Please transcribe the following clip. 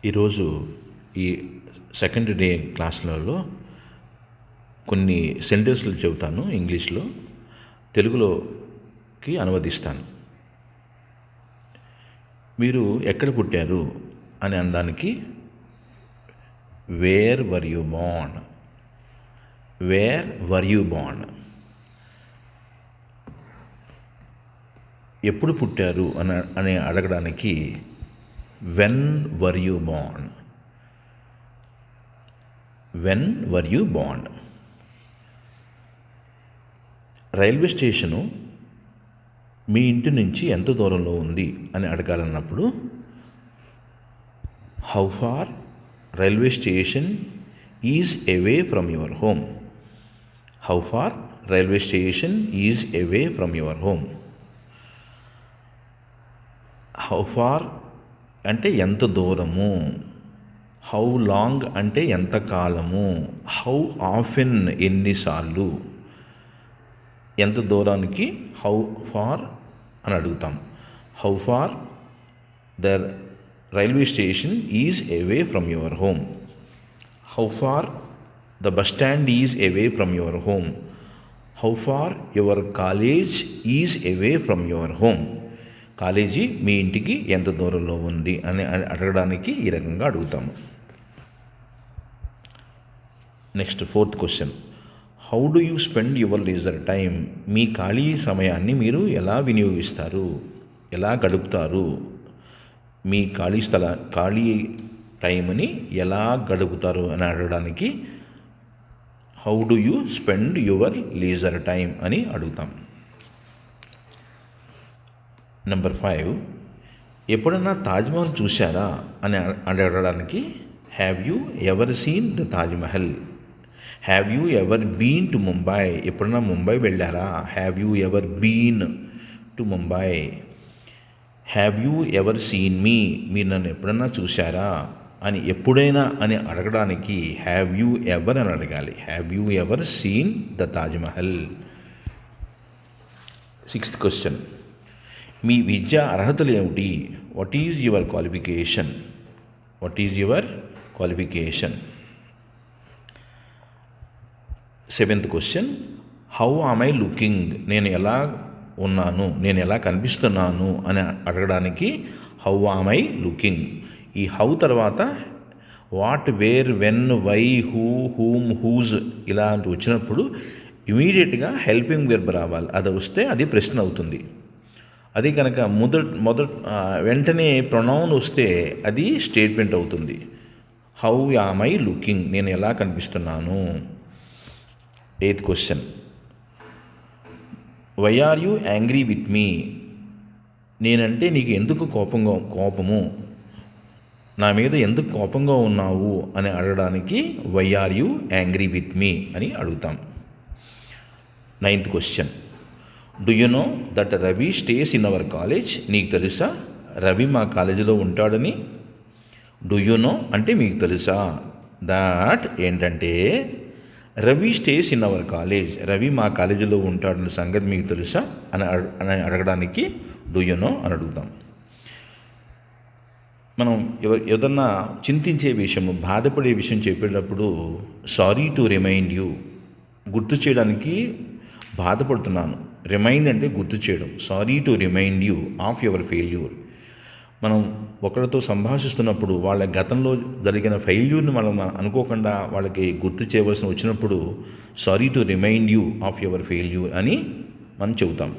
ఈరోజు ఈ second day క్లాసులలో కొన్ని సెంటెన్స్లు చెబుతాను ఇంగ్లీష్లో, తెలుగులోకి అనువదిస్తాను. మీరు ఎక్కడ పుట్టారు అని అనడానికి where were you born, where were you born. ఎప్పుడు పుట్టారు అని అడగడానికి when were you born, when were you born. Railway station మీ ఇంటి నుంచి ఎంత దూరంలో ఉంది అని అడగాలన్నప్పుడు how far railway station is away from your home, how far railway station is away from your home. How far అంటే ఎంత దూరము, హౌ లాంగ్ అంటే ఎంత కాలము, హౌ ఆఫెన్ ఎన్నిసార్లు, ఎంత దూరానికి హౌ ఫార్ అని అడుగుతాం. How far the railway station is away from your home, how far the bus stand is away from your home, how far your college is away from your home. College మీ ఇంటికి ఎంత దూరంలో ఉంది అని అడగడానికి ఈ రకంగా అడుగుతాము. Next fourth question, how do you spend your leisure time. మీ ఖాళీ సమయాన్ని మీరు ఎలా వినియోగిస్తారు, ఎలా గడుపుతారు, మీ ఖాళీ టైంని ఎలా గడుపుతారు అని అడగడానికి how do you spend your leisure time అని అడుగుతాం. నెంబర్ 5, ఎప్పుడన్నా తాజ్మహల్ చూశారా అని అడగడానికి have you ever seen the Taj Mahal, have you ever been to Mumbai. ఎప్పుడన్నా ముంబై వెళ్ళారా, have you ever been to Mumbai. Have you ever seen మీ, మీరు నన్ను ఎప్పుడన్నా చూశారా అని ఎప్పుడైనా అని అడగడానికి హ్యావ్ యూ ఎవర్ అని అడగాలి. Have you ever seen the Taj Mahal. 6th question, మీ విద్యా అర్హతలు ఏమిటి. What is your qualification, what is your qualification. 7th question, how am I looking. నేను ఎలా ఉన్నాను, నేను ఎలా కనిపిస్తున్నాను అని అడగడానికి హౌ ఆమ్ ఐ లుకింగ్. ఈ హౌ తర్వాత what, wear, when, why, who, whom, whose ఇలాంటి వచ్చినప్పుడు ఇమీడియట్గా హెల్పింగ్ వెర్బ్ రావాలి. అది వస్తే అది ప్రశ్న అవుతుంది. అది కనుక వెంటనే ప్రొనౌన్ వస్తే అది స్టేట్మెంట్ అవుతుంది. హౌ యామ్ ఐ లుకింగ్, నేను ఎలా కనిపిస్తున్నాను. 8th question, why are you angry with me. నేనంటే నీకు ఎందుకు కోపము, నా మీద ఎందుకు కోపంగా ఉన్నావు అని అడగడానికి why are you angry with me అని అడుగుతాం. 9th question, do you know that Ravi stays in our college. నీకు తెలుసా రవి మా కాలేజీలో ఉంటాడని. డూ యు నో అంటే మీకు తెలుసా, దాట్ ఏంటంటే Ravi stays in our college, Ravi మా కాలేజీలో ఉంటాడన్న సంగతి మీకు తెలుసా అని అడగడానికి డూ యు నో అని అడుగుతాం. మనం ఏదన్నా చింతించే విషయము, బాధపడే విషయం చెప్పేటప్పుడు సారీ టు రిమైండ్ యూ, గుర్తు చేయడానికి బాధపడుతున్నాను. రిమైండ్ అంటే గుర్తు చేయడం. Sorry to remind you of your failure. మనం ఒకరితో సంభాషిస్తున్నప్పుడు వాళ్ళ గతంలో జరిగిన ఫెయిల్యూర్ని మనం అనుకోకుండా వాళ్ళకి గుర్తు చేయవలసి వచ్చినప్పుడు sorry to remind you of your failure అని మనం చెబుతాం.